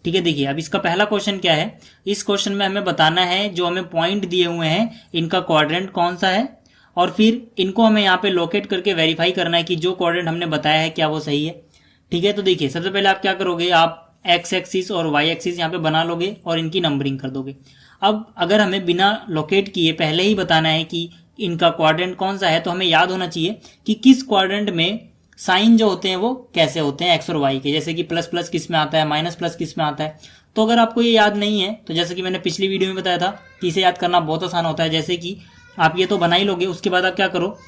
ठीक है, देखिए अब इसका पहला क्वेश्चन क्या है, इस क्वेश्चन में हमें बताना है जो हमें पॉइंट दिए हुए हैं इनका क्वाड्रेंट कौन सा है, और फिर इनको हमें यहाँ पे लोकेट करके वेरीफाई करना है कि जो क्वाड्रेंट हमने बताया है क्या वो सही है। ठीक है, तो देखिए सबसे पहले आप क्या करोगे, आप एक्स एक्सिस और वाई एक्सिस यहाँ पे बना लोगे और इनकी नंबरिंग कर दोगे। अब अगर हमें बिना लोकेट किए पहले ही बताना है कि इनका क्वाड्रेंट कौन सा है, तो हमें याद होना चाहिए कि किस क्वाड्रेंट में साइन जो होते हैं वो कैसे होते हैं एक्स और वाई के, जैसे कि प्लस प्लस किस में आता है, माइनस प्लस किस में आता है। तो अगर आपको ये याद नहीं है तो जैसे कि मैंने पिछली वीडियो में बताया था कि इसे याद करना बहुत आसान होता है। जैसे कि आप ये तो बना ही लोगे, उसके बाद आप क्या करो,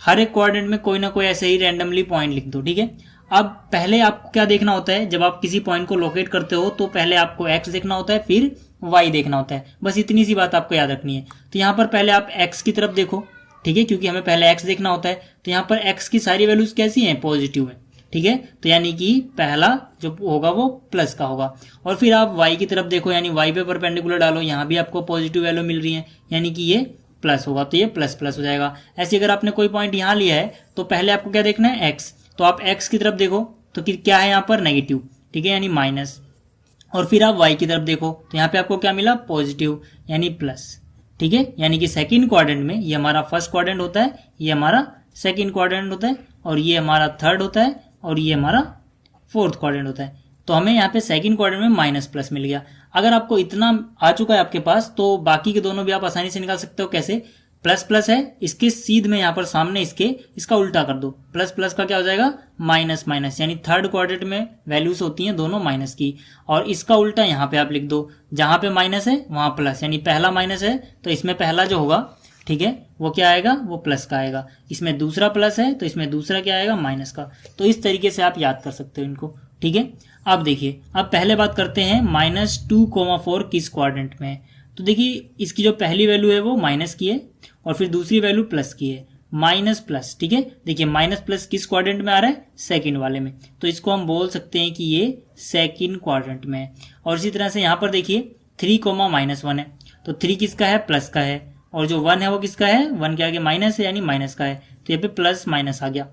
हर एक क्वाड्रेंट में कोई ना कोई ऐसे ही रैंडमली पॉइंट लिख दो। ठीक है, अब पहले आपको क्या देखना होता है, जब आप किसी पॉइंट को लोकेट करते हो तो पहले आपको एक्स देखना होता है, फिर वाई देखना होता है। बस इतनी सी बात आपको याद रखनी है। तो यहाँ पर पहले आप एक्स की तरफ देखो, ठीक है, क्योंकि हमें पहले एक्स देखना होता है। तो यहाँ पर एक्स की सारी वैल्यूज कैसी हैं, पॉजिटिव है। ठीक है, तो यानी कि पहला जो होगा वो प्लस का होगा। और फिर आप वाई की तरफ देखो, यानी वाई पे परपेंडिकुलर डालो, यहाँ भी आपको पॉजिटिव वैल्यू मिल रही है, यानी कि ये प्लस होगा, तो ये प्लस प्लस हो जाएगा। ऐसे अगर आपने कोई पॉइंट यहाँ लिया है तो पहले आपको क्या देखना है, एक्स। तो आप एक्स की तरफ देखो तो क्या है यहाँ पर, नेगेटिव। ठीक है, यानी माइनस। और फिर आप वाई की तरफ देखो तो यहाँ पे आपको क्या मिला, पॉजिटिव, यानी प्लस। ठीक है, यानी कि सेकंड क्वाड्रेंट में ये हमारा फर्स्ट क्वाड्रेंट होता है, ये हमारा सेकंड क्वाड्रेंट होता है, और ये हमारा थर्ड होता है, और ये हमारा फोर्थ क्वाड्रेंट होता है। तो हमें यहाँ पे सेकंड क्वाड्रेंट में माइनस प्लस मिल गया। अगर आपको इतना आ चुका है आपके पास तो बाकी के दोनों भी आप आसानी से निकाल सकते हो। कैसे, प्लस प्लस है, इसके सीध में यहाँ पर सामने इसका उल्टा कर दो, प्लस प्लस का क्या हो जाएगा, माइनस माइनस, यानी थर्ड क्वाड्रेंट में वैल्यूज होती हैं दोनों माइनस की, और इसका उल्टा यहाँ पे आप लिख दो, जहां पे माइनस है वहां प्लस, यानी पहला माइनस है तो इसमें पहला जो होगा, ठीक है, वो क्या आएगा, वो प्लस का आएगा। इसमें दूसरा प्लस है तो इसमें दूसरा क्या आएगा, माइनस का। तो इस तरीके से आप याद कर सकते हो इनको। ठीक है, अब देखिए, अब पहले बात करते हैं -2,4 किस क्वाड्रेंट में है। तो देखिए इसकी जो पहली वैल्यू है वो माइनस की है, और फिर दूसरी वैल्यू प्लस की है, माइनस प्लस। ठीक है, देखिए माइनस प्लस किस क्वाड्रेंट में आ रहा है, सेकंड वाले में, तो इसको हम बोल सकते हैं कि ये सेकंड क्वाड्रेंट में है। और इसी तरह से यहाँ पर देखिए 3,-1 है, तो 3 किसका है, प्लस का है, और जो 1 है वो किसका है, 1 के आगे माइनस है, यानी माइनस का है। तो यहाँ पे प्लस माइनस आ गया।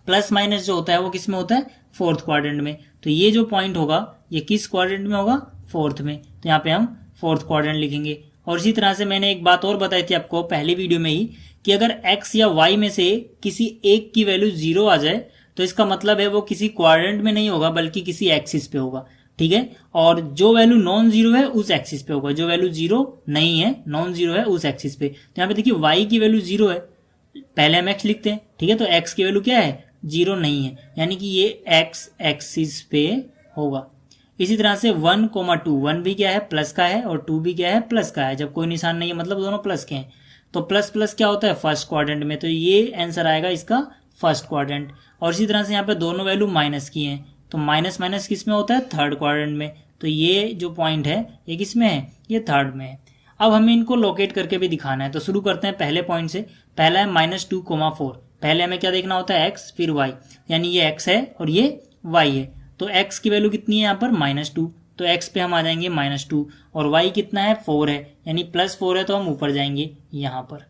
प्लस माइनस जो होता है वो किस में होता है, फोर्थ क्वाड्रेंट में। तो ये जो पॉइंट होगा ये किस क्वाड्रेंट में होगा, फोर्थ में। तो यहाँ पे हम फोर्थ क्वाड्रेंट लिखेंगे। और इसी तरह से मैंने एक बात और बताई थी आपको पहली वीडियो में ही, कि अगर x या y में से किसी एक की वैल्यू 0 आ जाए तो इसका मतलब है वो किसी क्वाड्रेंट में नहीं होगा बल्कि किसी एक्सिस पे होगा। ठीक है, और जो वैल्यू नॉन जीरो है उस एक्सिस पे होगा, जो वैल्यू जीरो नहीं है, नॉन जीरो है, उस एक्सिस पे। तो यहाँ पे देखिए y की वैल्यू 0 है, पहले हम x लिखते हैं। ठीक है, तो x की वैल्यू क्या है, 0 नहीं है, यानी कि ये x एक्सिस पे होगा। इसी तरह से 1,2, 1 भी क्या है, प्लस का है, और 2 भी क्या है, प्लस का है। जब कोई निशान नहीं है मतलब दोनों प्लस के हैं। तो प्लस प्लस क्या होता है, फर्स्ट क्वाड्रेंट में, तो ये आंसर आएगा इसका फर्स्ट क्वाड्रेंट। और इसी तरह से यहाँ पे दोनों वैल्यू माइनस की हैं, तो माइनस माइनस किस में होता है, थर्ड क्वाड्रेंट में। तो ये जो पॉइंट है ये किस में है, ये थर्ड में है। अब हमें इनको लोकेट करके भी दिखाना है, तो शुरू करते हैं पहले पॉइंट से। पहला है -2,4। पहले हमें क्या देखना होता है, x फिर y, यानी ये x है और ये y है। तो x की वैल्यू कितनी है यहाँ पर, -2, तो x पे हम आ जाएंगे -2, और y कितना है, 4 है, यानी +4 है तो हम ऊपर जाएंगे यहाँ पर।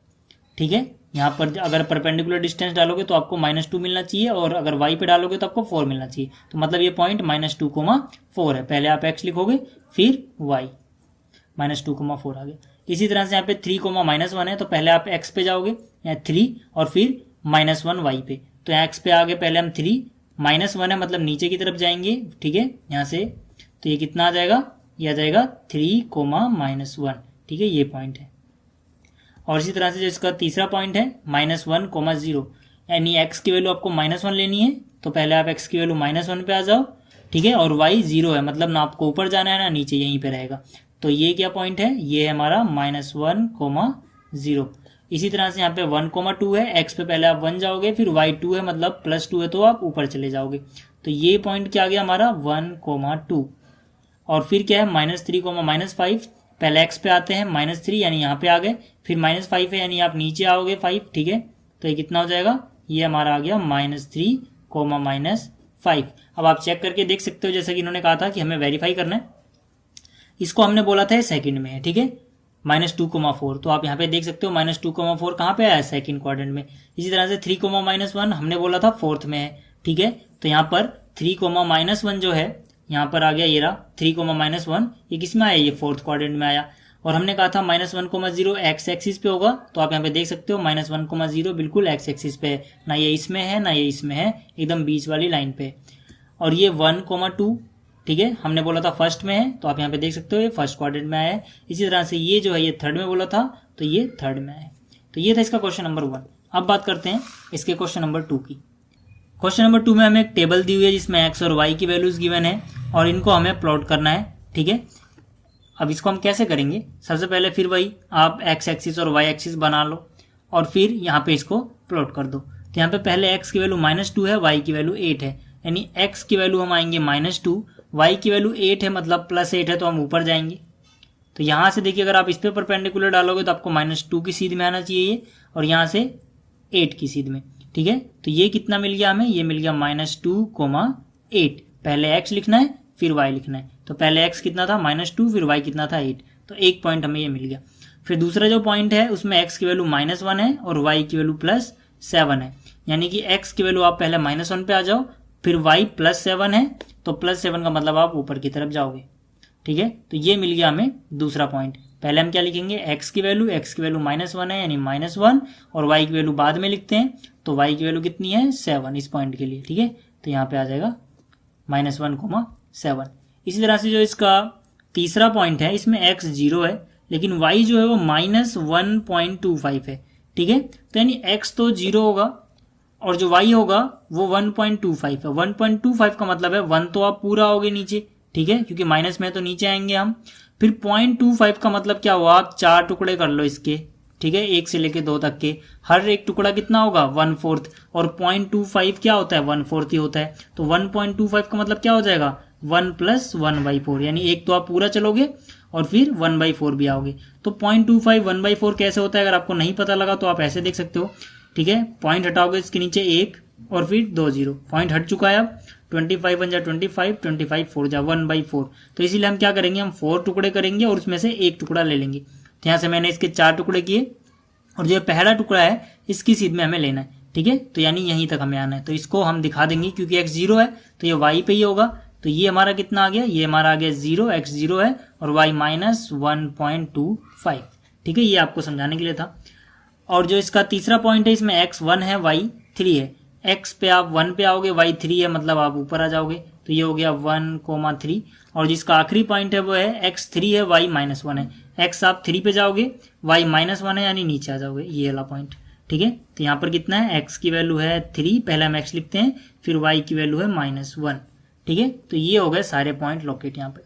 ठीक है, यहाँ पर अगर परपेंडिकुलर डिस्टेंस डालोगे तो आपको -2 मिलना चाहिए, और अगर y पे डालोगे तो आपको 4 मिलना चाहिए। तो मतलब ये पॉइंट -2,4 है। पहले आप x लिखोगे फिर y, -2,4 आ गया। इसी तरह से यहाँ पे 3,-1 है, तो पहले आप x पे जाओगे, यहाँ 3, और फिर -1 y पे। तो यहाँ x पे आगे पहले हम 3, -1 है मतलब नीचे की तरफ जाएंगे। ठीक है, यहाँ से तो ये कितना आ जाएगा, ये आ जाएगा 3,-1। ठीक है, ये पॉइंट है। और इसी तरह से जो इसका तीसरा पॉइंट है -1,0, यानी x की वैल्यू आपको -1 लेनी है, तो पहले आप x की वैल्यू -1 पे आ जाओ। ठीक है, और y 0 है, मतलब ना आपको ऊपर जाना है ना नीचे, यहीं पे रहेगा। तो ये क्या पॉइंट है, ये है हमारा -1,0। इसी तरह से यहाँ पे 1,2 है, x पे पहले आप 1 जाओगे, फिर y 2 है मतलब +2 है तो आप ऊपर चले जाओगे। तो ये पॉइंट क्या आ गया हमारा, 1,2। और फिर क्या है, -3,-5। पहले x पे आते हैं, -3 यानी यहाँ पे आ गए, फिर -5 है यानी आप नीचे आओगे 5। ठीक है, तो ये कितना हो जाएगा, ये हमारा आ गया -3,-5। अब आप चेक करके देख सकते हो, जैसा कि इन्होंने कहा था कि हमें वेरीफाई करना है। इसको हमने बोला था सेकंड में है। ठीक है, -2,4, तो आप यहाँ पे देख सकते हो -2,4 कहाँ पे आया है, सेकंड क्वाड्रेंट में। इसी तरह से 3,-1 हमने बोला था फोर्थ में है। ठीक है, तो यहाँ पर 3,-1 जो है, यहाँ पर आ गया ये रहा 3, -1, ये किस में आया, ये फोर्थ क्वाड्रेंट में आया। और हमने कहा था -1, 0 एक्स एक्सिस पे होगा, तो आप यहाँ पे देख सकते हो -1, 0 बिल्कुल एक्स एक्सिस पे है, ना ये इसमें है ना ये इसमें है, एकदम बीच वाली लाइन पे। और ये 1, 2, ठीक है, हमने बोला था फर्स्ट में है, तो आप यहाँ पे देख सकते हो ये फर्स्ट क्वाड्रेंट में आया है। इसी तरह से ये जो है ये थर्ड में बोला था, तो ये थर्ड में है। तो ये था इसका क्वेश्चन नंबर 1। अब बात करते हैं इसके क्वेश्चन नंबर 2 की। क्वेश्चन नंबर 2 में हमें एक टेबल दी हुई है जिसमें एक्स और वाई की वैल्यूज गिवन है और इनको हमें प्लॉट करना है, ठीक है। अब इसको हम कैसे करेंगे, सबसे पहले फिर वही आप एक्स एक्सिस और वाई एक्सिस बना लो और फिर यहाँ पे इसको प्लॉट कर दो। तो यहाँ पे पहले एक्स की वैल्यू -2 है, वाई की वैल्यू 8 है, यानी एक्स की वैल्यू हम आएंगे -2, वाई की वैल्यू 8 है मतलब +8 है, तो हम ऊपर जाएंगे। तो यहाँ से देखिए अगर आप इस पे परपेंडिकुलर डालोगे तो आपको -2 की सीध में आना चाहिए और यहाँ से 8 की सीध में, ठीक है। तो ये कितना मिल गया हमें, ये मिल गया -2, 8। पहले x लिखना है फिर y लिखना है, तो पहले x कितना था -2, फिर y कितना था 8, तो एक पॉइंट हमें ये मिल गया। फिर दूसरा जो पॉइंट है उसमें x की वैल्यू -1 है और y की वैल्यू +7 है, यानी कि x की वैल्यू आप पहले -1 पे आ जाओ, फिर y +7 है, तो +7 का मतलब आप ऊपर की तरफ जाओगे, ठीक है। तो ये मिल गया हमें दूसरा पॉइंट। पहले हम क्या लिखेंगे, x की वैल्यू -1 है यानी -1, और y की वैल्यू बाद में लिखते हैं, तो y की वैल्यू कितनी है 7 इस पॉइंट के लिए, ठीक है। तो यहाँ पे आ जाएगा -1, 7। इसी तरह से जो इसका तीसरा पॉइंट है इसमें x 0 है लेकिन y जो है वो -1.25 है, ठीक है। तो यानी x तो 0 होगा और जो y होगा वो 1.25 है। 1.25 का मतलब है 1 तो आप पूरा आओगे नीचे, ठीक है, क्योंकि माइनस में तो नीचे आएंगे हम। फिर 0.25 का मतलब क्या हुआ, आप 4 टुकड़े कर लो इसके, ठीक है, 1 से लेके 2 तक के, हर एक टुकड़ा कितना होगा 1/4, और 0.25 क्या होता है 1/4 ही होता है। तो 1.25 का मतलब क्या हो जाएगा 1 + 1/4, यानी एक तो आप पूरा चलोगे और फिर 1/4 भी आओगे। तो 0.25 1/4 कैसे होता है, अगर आपको नहीं पता लगा तो आप ऐसे देख सकते हो, ठीक है। पॉइंट हटाओगे इसके नीचे 1 और फिर 2 0, पॉइंट हट चुका है। अब 25 1 जा 25, 25 4 जा 1/4, तो इसीलिए हम क्या करेंगे, हम 4 टुकड़े करेंगे और उसमें से एक टुकड़ा ले लेंगे। तो यहाँ से मैंने इसके 4 टुकड़े किए और जो पहला टुकड़ा है इसकी सीध में हमें लेना है, ठीक है। तो यानी यहीं तक हमें आना है, तो इसको हम दिखा देंगे क्योंकि x 0 है तो ये y पे ही होगा। तो ये हमारा कितना आ गया, ये हमारा आ गया 0, x 0 है और y -1.25, ठीक है। ये आपको समझाने के लिए था। और जो इसका तीसरा पॉइंट है इसमें x 1 है, y 3 है। x पे आप 1 पे आओगे, y 3 है मतलब आप ऊपर आ जाओगे, तो ये हो गया 1, 3। और जिसका आखिरी पॉइंट है वो है x 3 है, y -1 है। x आप 3 पे जाओगे, y -1 है यानी नीचे आ जाओगे, ये वाला पॉइंट, ठीक है। तो यहाँ पर कितना है, x की वैल्यू है 3, पहले हम x लिखते हैं, फिर y की वैल्यू है -1, ठीक है। तो ये हो गए सारे पॉइंट लोकेट यहाँ पे।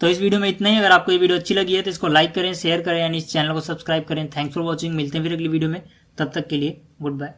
तो इस वीडियो में इतना ही। अगर आपको ये वीडियो अच्छी लगी है तो इसको लाइक करें, शेयर करें, यानी इस चैनल को सब्सक्राइब करें। थैंक्स फॉर वॉचिंग, मिलते हैं फिर अगली वीडियो में, तब तक के लिए गुड बाय।